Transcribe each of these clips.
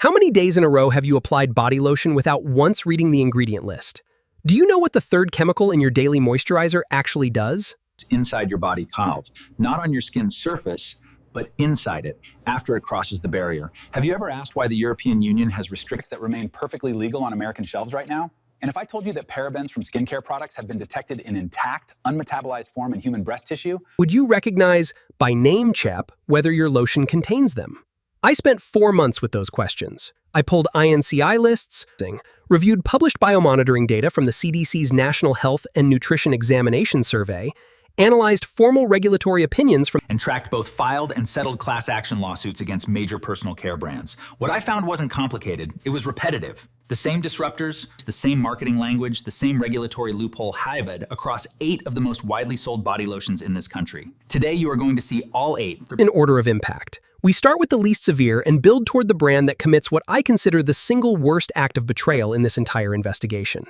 How many days in a row have you applied body lotion without once reading the ingredient list? Do you know what the third chemical in your daily moisturizer actually does? It's inside your body valve, not on your skin's surface, but inside it, after it crosses the barrier. Have you ever asked why the European Union has restrictions that remain perfectly legal on American shelves right now? And if I told you that parabens from skincare products have been detected in intact, unmetabolized form in human breast tissue? Would you recognize, by name check, whether your lotion contains them? I spent 4 months with those questions. I pulled INCI lists, reviewed published biomonitoring data from the CDC's National Health and Nutrition Examination Survey, analyzed formal regulatory opinions from and tracked both filed and settled class action lawsuits against major personal care brands. What I found wasn't complicated, it was repetitive. The same disruptors, the same marketing language, the same regulatory loophole hived across 8 of the most widely sold body lotions in this country. Today you are going to see all 8 in order of impact. We start with the least severe and build toward the brand that commits what I consider the single worst act of betrayal in this entire investigation.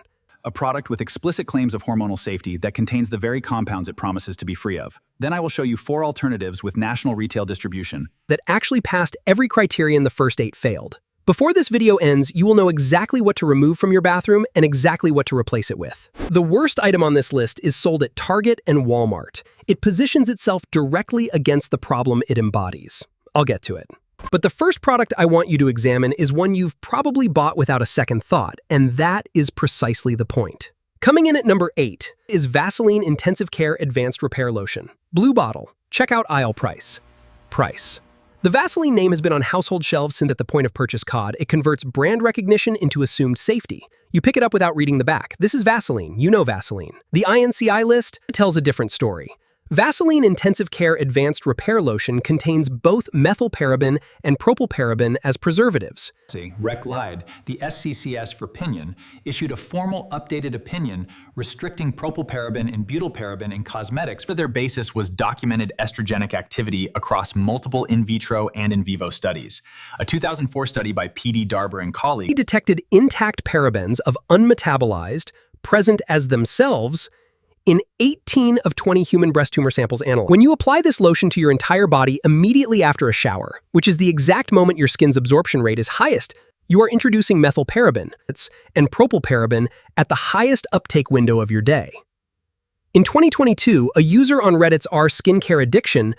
A product with explicit claims of hormonal safety that contains the very compounds it promises to be free of. Then I will show you 4 alternatives with national retail distribution that actually passed every criterion the first 8 failed. Before this video ends, you will know exactly what to remove from your bathroom and exactly what to replace it with. The worst item on this list is sold at Target and Walmart. It positions itself directly against the problem it embodies. I'll get to it. But the first product I want you to examine is one you've probably bought without a second thought, and that is precisely the point. Coming in at number 8 is Vaseline Intensive Care Advanced Repair Lotion. Blue bottle. Check out aisle price. Price. The Vaseline name has been on household shelves since at the point of purchase COD. It converts brand recognition into assumed safety. You pick it up without reading the back. This is Vaseline. You know Vaseline. The INCI list tells a different story. Vaseline Intensive Care Advanced Repair Lotion contains both methylparaben and propylparaben as preservatives. Rec lied. The SCCS for opinion issued a formal updated opinion restricting propylparaben and butylparaben in cosmetics. Their basis was documented estrogenic activity across multiple in vitro and in vivo studies. A 2004 study by P.D. Darber and colleagues detected intact parabens of unmetabolized, present as themselves, in 18 of 20 human breast tumor samples analyzed. When you apply this lotion to your entire body immediately after a shower, which is the exact moment your skin's absorption rate is highest, you are introducing methylparaben and propylparaben at the highest uptake window of your day. In 2022, a user on Reddit's r skincare addiction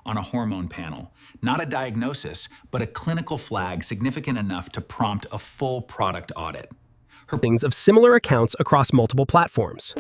on a hormone panel, not a diagnosis, but a clinical flag significant enough to prompt a full product audit. Of similar accounts across multiple platforms.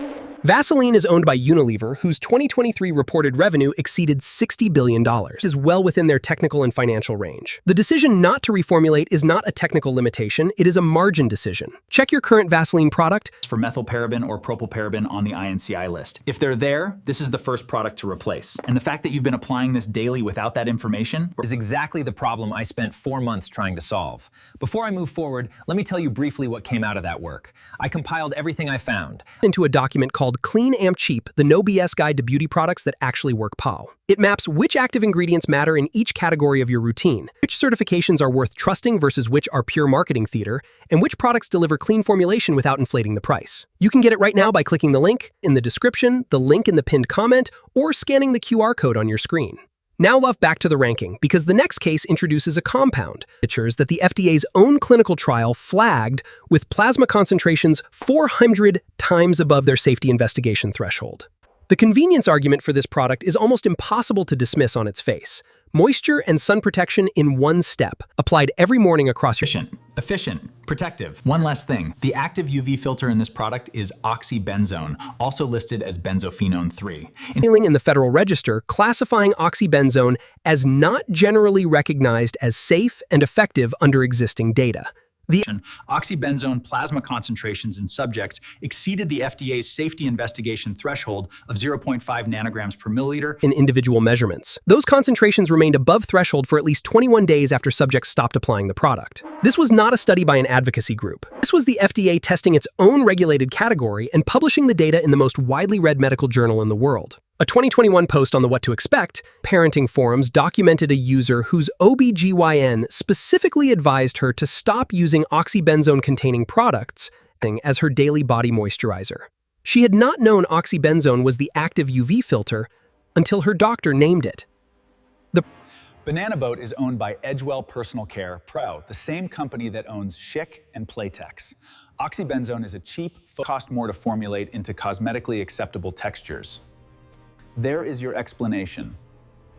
Vaseline is owned by Unilever, whose 2023 reported revenue exceeded $60 billion. It is well within their technical and financial range. The decision not to reformulate is not a technical limitation, it is a margin decision. Check your current Vaseline product for methylparaben or propylparaben on the INCI list. If they're there, this is the first product to replace. And the fact that you've been applying this daily without that information is exactly the problem I spent 4 months trying to solve. Before I move forward, let me tell you briefly what came out of that work. I compiled everything I found into a document called Clean Amp Cheap, the No BS Guide to Beauty Products that actually work POW. It maps which active ingredients matter in each category of your routine, which certifications are worth trusting versus which are pure marketing theater, and which products deliver clean formulation without inflating the price. You can get it right now by clicking the link in the description, the link in the pinned comment, or scanning the QR code on your screen. Now back to the ranking, because the next case introduces a compound, features that the FDA's own clinical trial flagged with plasma concentrations 400 times above their safety investigation threshold. The convenience argument for this product is almost impossible to dismiss on its face. Moisture and sun protection in one step, applied every morning across your... Efficient, protective. One last thing, the active UV filter in this product is oxybenzone, also listed as benzophenone 3. In the Federal Register, classifying oxybenzone as not generally recognized as safe and effective under existing data. The oxybenzone plasma concentrations in subjects exceeded the FDA's safety investigation threshold of 0.5 nanograms per milliliter in individual measurements. Those concentrations remained above threshold for at least 21 days after subjects stopped applying the product. This was not a study by an advocacy group. This was the FDA testing its own regulated category and publishing the data in the most widely read medical journal in the world. A 2021 post on the What to Expect parenting forums documented a user whose OBGYN specifically advised her to stop using oxybenzone-containing products as her daily body moisturizer. She had not known oxybenzone was the active UV filter until her doctor named it. Banana Boat is owned by Edgewell Personal Care Pro, the same company that owns Schick and Playtex. Oxybenzone is a cheap, cost more to formulate into cosmetically acceptable textures. There is your explanation.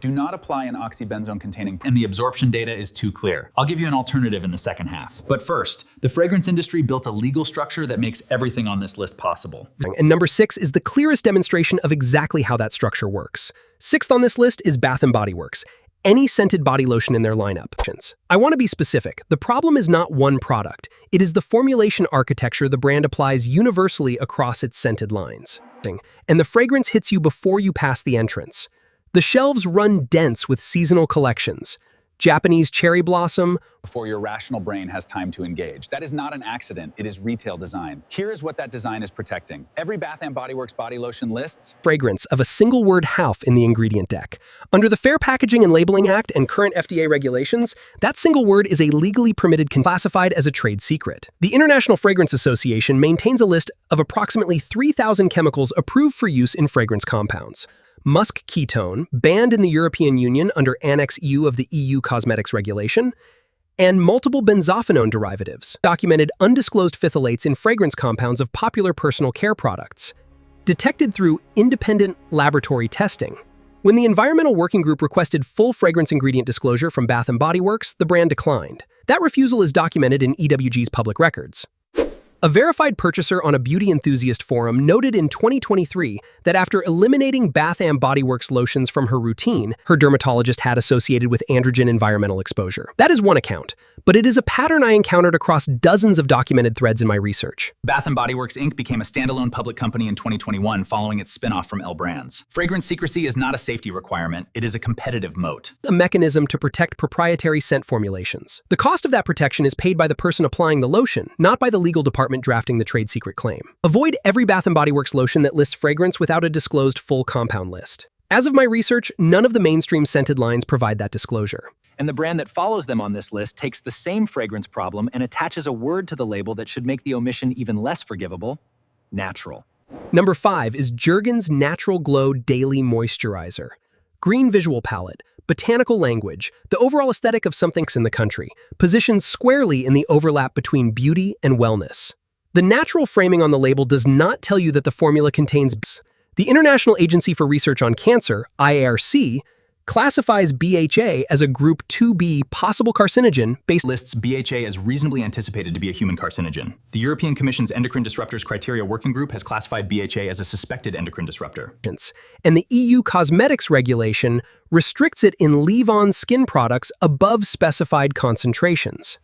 Do not apply an oxybenzone containing, and the absorption data is too clear. I'll give you an alternative in the second half. But first, the fragrance industry built a legal structure that makes everything on this list possible. And number 6 is the clearest demonstration of exactly how that structure works. 6th on this list is Bath & Body Works. Any scented body lotion in their lineup. I want to be specific. The problem is not one product. It is the formulation architecture the brand applies universally across its scented lines. And the fragrance hits you before you pass the entrance. The shelves run dense with seasonal collections. Japanese cherry blossom, before your rational brain has time to engage. That is not an accident, it is retail design. Here is what that design is protecting. Every Bath & Body Works body lotion lists fragrance of a single word half in the ingredient deck. Under the Fair Packaging and Labeling Act and current FDA regulations, that single word is a legally permitted classified as a trade secret. The International Fragrance Association maintains a list of approximately 3,000 chemicals approved for use in fragrance compounds. Musk ketone, banned in the European Union under Annex U of the EU Cosmetics Regulation, and multiple benzophenone derivatives, documented undisclosed phthalates in fragrance compounds of popular personal care products, detected through independent laboratory testing. When the Environmental Working Group requested full fragrance ingredient disclosure from Bath & Body Works, the brand declined. That refusal is documented in EWG's public records. A verified purchaser on a beauty enthusiast forum noted in 2023 that after eliminating Bath & Body Works lotions from her routine, her dermatologist had associated with androgen environmental exposure. That is one account, but it is a pattern I encountered across dozens of documented threads in my research. Bath & Body Works Inc. became a standalone public company in 2021 following its spin-off from L Brands. Fragrance secrecy is not a safety requirement, it is a competitive moat. A mechanism to protect proprietary scent formulations. The cost of that protection is paid by the person applying the lotion, not by the legal department drafting the trade secret claim. Avoid every Bath & Body Works lotion that lists fragrance without a disclosed full compound list. As of my research, none of the mainstream scented lines provide that disclosure. And the brand that follows them on this list takes the same fragrance problem and attaches a word to the label that should make the omission even less forgivable: natural. Number 5 is Jergens Natural Glow Daily Moisturizer. Green visual palette, botanical language, the overall aesthetic of something in the country, positioned squarely in the overlap between beauty and wellness. The natural framing on the label does not tell you that the formula contains The International Agency for Research on Cancer, IARC, classifies BHA as a Group 2B possible carcinogen based Lists BHA as reasonably anticipated to be a human carcinogen. The European Commission's Endocrine Disruptors Criteria Working Group has classified BHA as a suspected endocrine disruptor. and the EU Cosmetics Regulation restricts it in leave-on skin products above specified concentrations.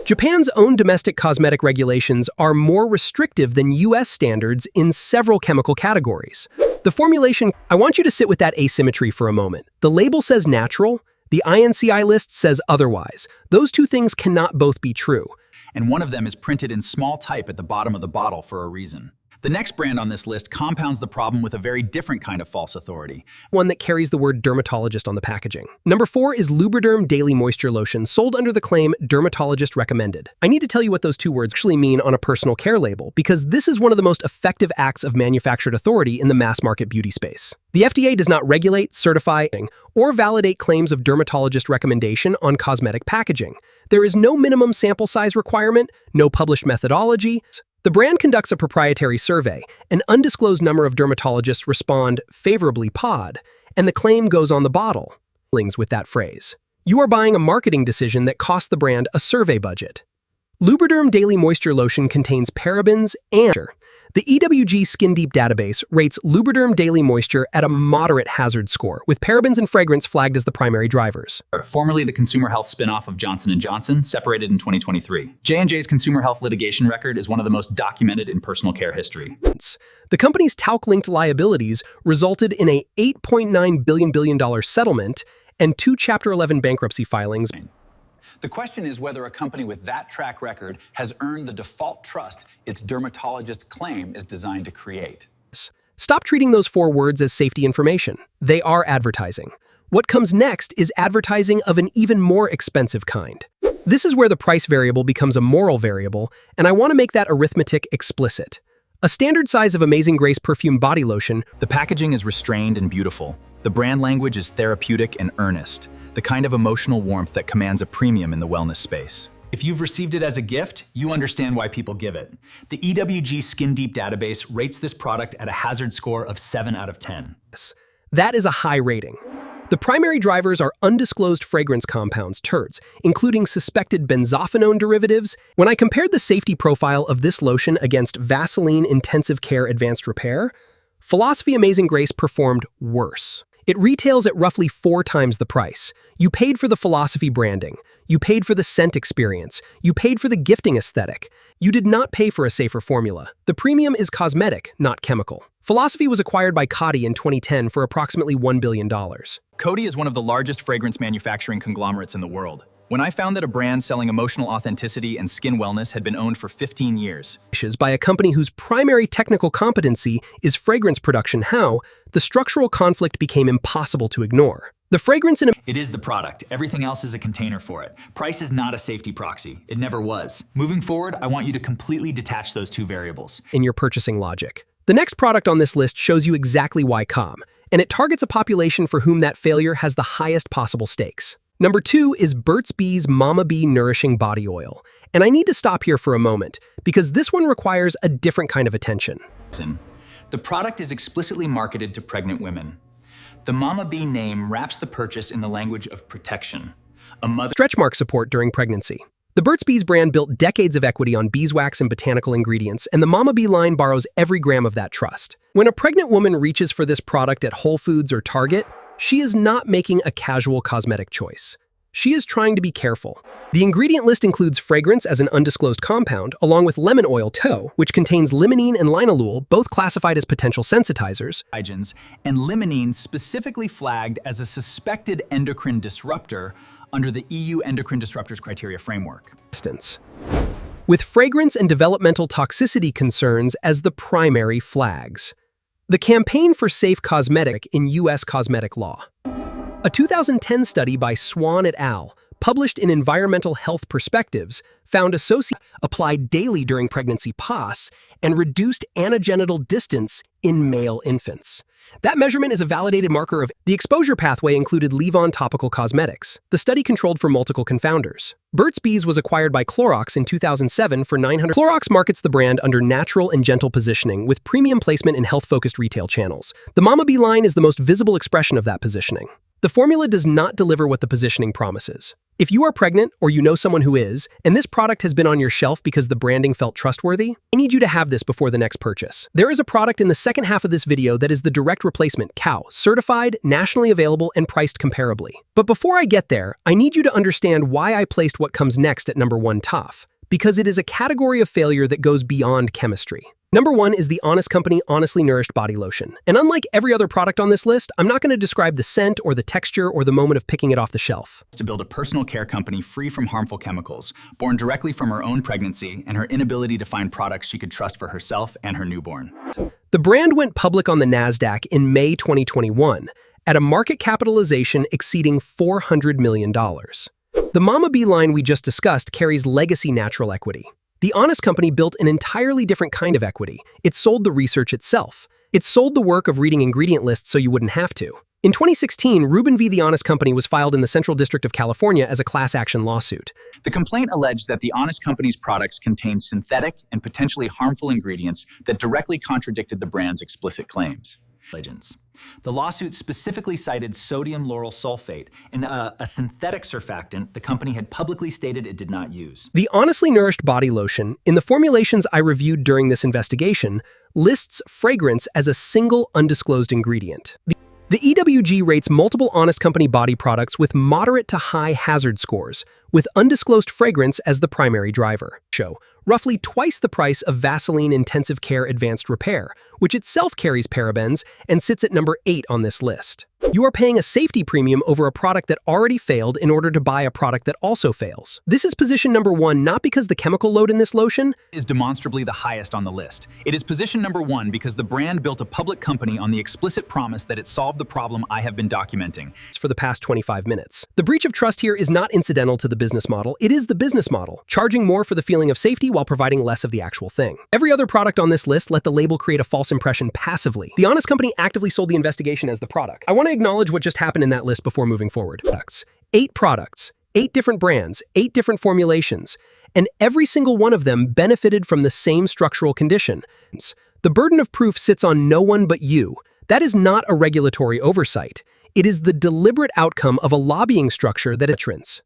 Japan's own domestic cosmetic regulations are more restrictive than US standards in several chemical categories. The formulation, I want you to sit with that asymmetry for a moment. The label says natural, the INCI list says otherwise. Those two things cannot both be true. And one of them is printed in small type at the bottom of the bottle for a reason. The next brand on this list compounds the problem with a very different kind of false authority. One that carries the word dermatologist on the packaging. Number 4 is Lubriderm Daily Moisture Lotion, sold under the claim dermatologist recommended. I need to tell you what those two words actually mean on a personal care label, because this is one of the most effective acts of manufactured authority in the mass market beauty space. The FDA does not regulate, certify, or validate claims of dermatologist recommendation on cosmetic packaging. There is no minimum sample size requirement, no published methodology. The brand conducts a proprietary survey. An undisclosed number of dermatologists respond favorably pod, and the claim goes on the bottle. With that phrase. You are buying a marketing decision that costs the brand a survey budget. Lubriderm Daily Moisture Lotion contains parabens and the EWG Skin Deep database rates Lubriderm Daily Moisture at a moderate hazard score, with parabens and fragrance flagged as the primary drivers. Formerly the consumer health spin-off of Johnson & Johnson, separated in 2023. J&J's consumer health litigation record is one of the most documented in personal care history. The company's talc-linked liabilities resulted in a $8.9 billion settlement and 2 Chapter 11 bankruptcy filings. The question is whether a company with that track record has earned the default trust its dermatologist claim is designed to create. Stop treating those 4 words as safety information. They are advertising. What comes next is advertising of an even more expensive kind. This is where the price variable becomes a moral variable, and I want to make that arithmetic explicit. A standard size of Amazing Grace perfume body lotion. The packaging is restrained and beautiful. The brand language is therapeutic and earnest. the kind of emotional warmth that commands a premium in the wellness space. If you've received it as a gift, you understand why people give it. The EWG Skin Deep database rates this product at a hazard score of 7 out of 10. That is a high rating. The primary drivers are undisclosed fragrance compounds, TERDs, including suspected benzophenone derivatives. When I compared the safety profile of this lotion against Vaseline Intensive Care Advanced Repair, Philosophy Amazing Grace performed worse. It retails at roughly 4 times the price. You paid for the Philosophy branding. You paid for the scent experience. You paid for the gifting aesthetic. You did not pay for a safer formula. The premium is cosmetic, not chemical. Philosophy was acquired by Coty in 2010 for approximately $1 billion. Coty is one of the largest fragrance manufacturing conglomerates in the world. When I found that a brand selling emotional authenticity and skin wellness had been owned for 15 years, by a company whose primary technical competency is fragrance production, the structural conflict became impossible to ignore. The fragrance in it is the product. Everything else is a container for it. Price is not a safety proxy. It never was. Moving forward, I want you to completely detach those two variables in your purchasing logic. The next product on this list shows you exactly why and it targets a population for whom that failure has the highest possible stakes. Number 2 is Burt's Bees Mama Bee Nourishing Body Oil. And I need to stop here for a moment, because this one requires a different kind of attention. The product is explicitly marketed to pregnant women. The Mama Bee name wraps the purchase in the language of protection. A mother stretch mark support during pregnancy. The Burt's Bees brand built decades of equity on beeswax and botanical ingredients, and the Mama Bee line borrows every gram of that trust. When a pregnant woman reaches for this product at Whole Foods or Target, she is not making a casual cosmetic choice. She is trying to be careful. The ingredient list includes fragrance as an undisclosed compound, along with lemon oil tow, which contains limonene and linalool, both classified as potential sensitizers, and limonene specifically flagged as a suspected endocrine disruptor under the EU Endocrine Disruptors Criteria Framework. With fragrance and developmental toxicity concerns as the primary flags. The Campaign for Safe Cosmetic in U.S. Cosmetic Law. A 2010 study by Swan et al., published in Environmental Health Perspectives, found association applied daily during pregnancy POS and reduced anogenital distance in male infants. That measurement is a validated marker of the exposure pathway included leave-on topical cosmetics. The study controlled for multiple confounders. Burt's Bees was acquired by Clorox in 2007 for $900. Clorox markets the brand under natural and gentle positioning with premium placement in health-focused retail channels. The Mama Bee line is the most visible expression of that positioning. The formula does not deliver what the positioning promises. If you are pregnant or you know someone who is, and this product has been on your shelf because the branding felt trustworthy, I need you to have this before the next purchase. There is a product in the second half of this video that is the direct replacement, COW, certified, nationally available, and priced comparably. But before I get there, I need you to understand why I placed what comes next at number 1 top, because it is a category of failure that goes beyond chemistry. Number 1 is the Honest Company Honestly Nourished Body Lotion. And unlike every other product on this list, I'm not going to describe the scent or the texture or the moment of picking it off the shelf. To build a personal care company free from harmful chemicals, born directly from her own pregnancy and her inability to find products she could trust for herself and her newborn. The brand went public on the NASDAQ in May 2021 at a market capitalization exceeding $400 million. The Mama Bee line we just discussed carries legacy natural equity. The Honest Company built an entirely different kind of equity. It sold the research itself. It sold the work of reading ingredient lists so you wouldn't have to. In 2016, Rubin v. The Honest Company was filed in the Central District of California as a class action lawsuit. The complaint alleged that the Honest Company's products contained synthetic and potentially harmful ingredients that directly contradicted the brand's explicit claims. The lawsuit specifically cited sodium lauryl sulfate, a synthetic surfactant the company had publicly stated it did not use. The Honestly Nourished Body Lotion, in the formulations I reviewed during this investigation, lists fragrance as a single undisclosed ingredient. The EWG rates multiple Honest Company body products with moderate to high hazard scores, with undisclosed fragrance as the primary driver. Roughly twice the price of Vaseline Intensive Care Advanced Repair, which itself carries parabens and sits at number 8 on this list. You are paying a safety premium over a product that already failed in order to buy a product that also fails. This is position number 1 not because the chemical load in this lotion is demonstrably the highest on the list. It is position number 1 because the brand built a public company on the explicit promise that it solved the problem I have been documenting for the past 25 minutes. The breach of trust here is not incidental to the business model, it is the business model, charging more for the feeling of safety while providing less of the actual thing. Every other product on this list let the label create a false impression passively. The Honest Company actively sold the investigation as the product. I want to acknowledge what just happened in that list before moving forward. 8 products, 8 different brands, 8 different formulations, and every single one of them benefited from the same structural condition. The burden of proof sits on no one but you. That is not a regulatory oversight. It is the deliberate outcome of a lobbying structure that entrance.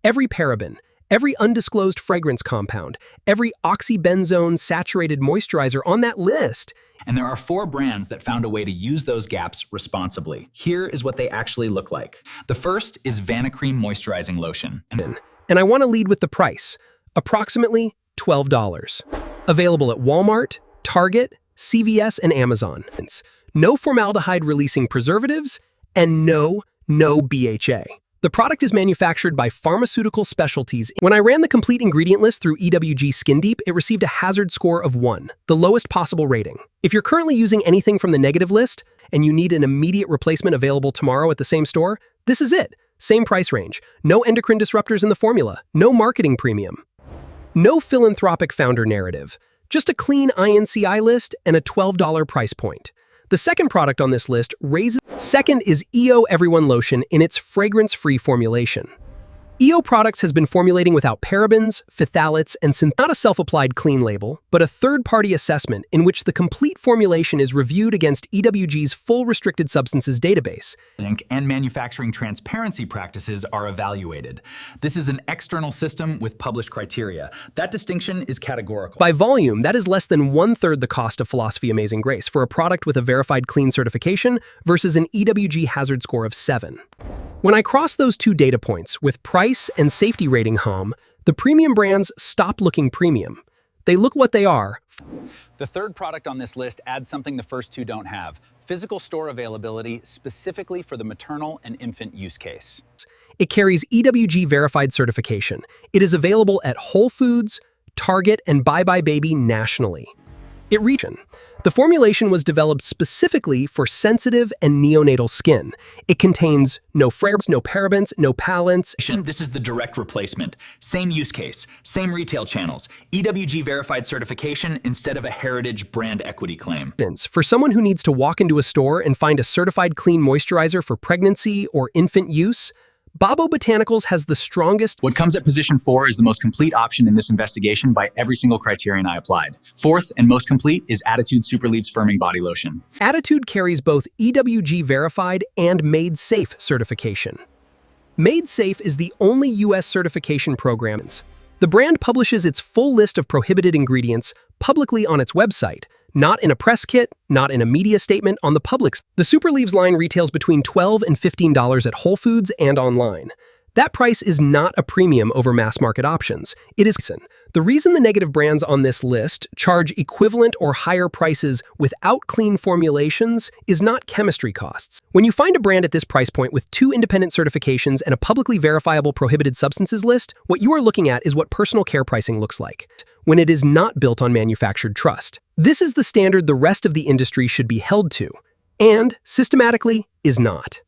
Every paraben, every undisclosed fragrance compound, every oxybenzone saturated moisturizer on that list. And there are 4 brands that found a way to use those gaps responsibly. Here is what they actually look like. The first is Vanicream Moisturizing Lotion. And I want to lead with the price, approximately $12. Available at Walmart, Target, CVS, and Amazon. No formaldehyde-releasing preservatives, and no BHA. The product is manufactured by Pharmaceutical Specialties. When I ran the complete ingredient list through EWG Skin Deep, it received a hazard score of 1, the lowest possible rating. If you're currently using anything from the negative list and you need an immediate replacement available tomorrow at the same store, this is it. Same price range, no endocrine disruptors in the formula, no marketing premium, no philanthropic founder narrative, just a clean INCI list and a $12 price point. The second product on this list Second is EO Everyone Lotion in its fragrance-free formulation. EO Products has been formulating without parabens, phthalates, and not a self-applied clean label, but a third-party assessment in which the complete formulation is reviewed against EWG's full restricted substances database. And manufacturing transparency practices are evaluated. This is an external system with published criteria. That distinction is categorical. By volume, that is less than 1/3 the cost of Philosophy Amazing Grace for a product with a verified clean certification versus an EWG hazard score of 7. When I cross those 2 data points with price and safety rating the premium brands stop looking premium. They look what they are. The third product on this list adds something the first 2 don't have: physical store availability specifically for the maternal and infant use case. It carries EWG verified certification. It is available at Whole Foods, Target, and Bye Bye Baby nationally. The formulation was developed specifically for sensitive and neonatal skin. It contains no fragrances, no parabens, no palants. This is the direct replacement. Same use case, same retail channels, EWG verified certification instead of a heritage brand equity claim. For someone who needs to walk into a store and find a certified clean moisturizer for pregnancy or infant use, Babo Botanicals has the strongest. What comes at position 4 is the most complete option in this investigation by every single criterion I applied. 4th and most complete is Attitude Super Leaves Firming Body Lotion. Attitude carries both EWG verified and Made Safe certification. Made Safe is the only U.S. certification program. The brand publishes its full list of prohibited ingredients publicly on its website, not in a press kit, not in a media statement on the public's. The Super Leaves line retails between $12 and $15 at Whole Foods and online. That price is not a premium over mass market options. It is the reason the negative brands on this list charge equivalent or higher prices without clean formulations is not chemistry costs. When you find a brand at this price point with 2 independent certifications and a publicly verifiable prohibited substances list, what you are looking at is what personal care pricing looks like when it is not built on manufactured trust. This is the standard the rest of the industry should be held to, and systematically is not.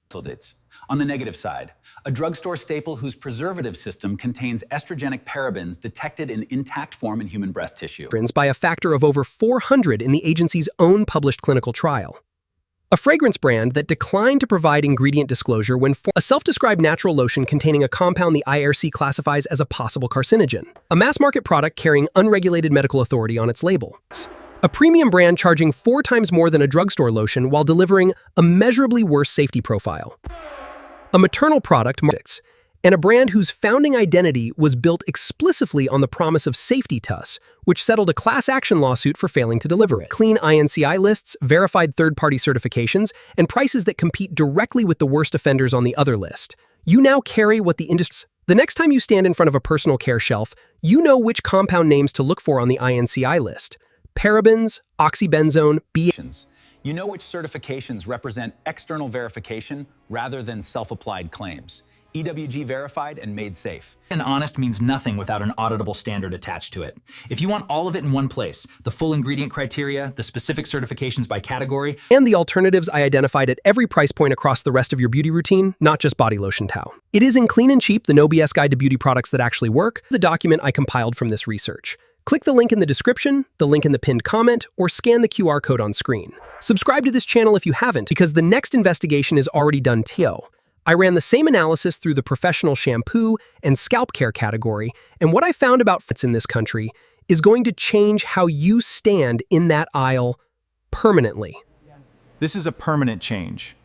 On the negative side, a drugstore staple whose preservative system contains estrogenic parabens detected in intact form in human breast tissue. By a factor of over 400 in the agency's own published clinical trial. A fragrance brand that declined to provide ingredient disclosure when a self-described natural lotion containing a compound the IRC classifies as a possible carcinogen. A mass-market product carrying unregulated medical authority on its label. A premium brand charging 4 times more than a drugstore lotion while delivering a measurably worse safety profile. A maternal product, and a brand whose founding identity was built explicitly on the promise of safety TUS, which settled a class action lawsuit for failing to deliver it. Clean INCI lists, verified third-party certifications, and prices that compete directly with the worst offenders on the other list. You now carry what the industry. The next time you stand in front of a personal care shelf, you know which compound names to look for on the INCI list. Parabens, oxybenzone, BHA. You know which certifications represent external verification rather than self-applied claims. EWG verified and made safe. And honest means nothing without an auditable standard attached to it. If you want all of it in one place, the full ingredient criteria, the specific certifications by category, and the alternatives I identified at every price point across the rest of your beauty routine, not just body lotion towel. It is in Clean and Cheap, the No BS guide to beauty products that actually work, the document I compiled from this research. Click the link in the description, the link in the pinned comment, or scan the QR code on screen. Subscribe to this channel if you haven't, because the next investigation is already done too. I ran the same analysis through the professional shampoo and scalp care category, and what I found about fits in this country is going to change how you stand in that aisle permanently. This is a permanent change.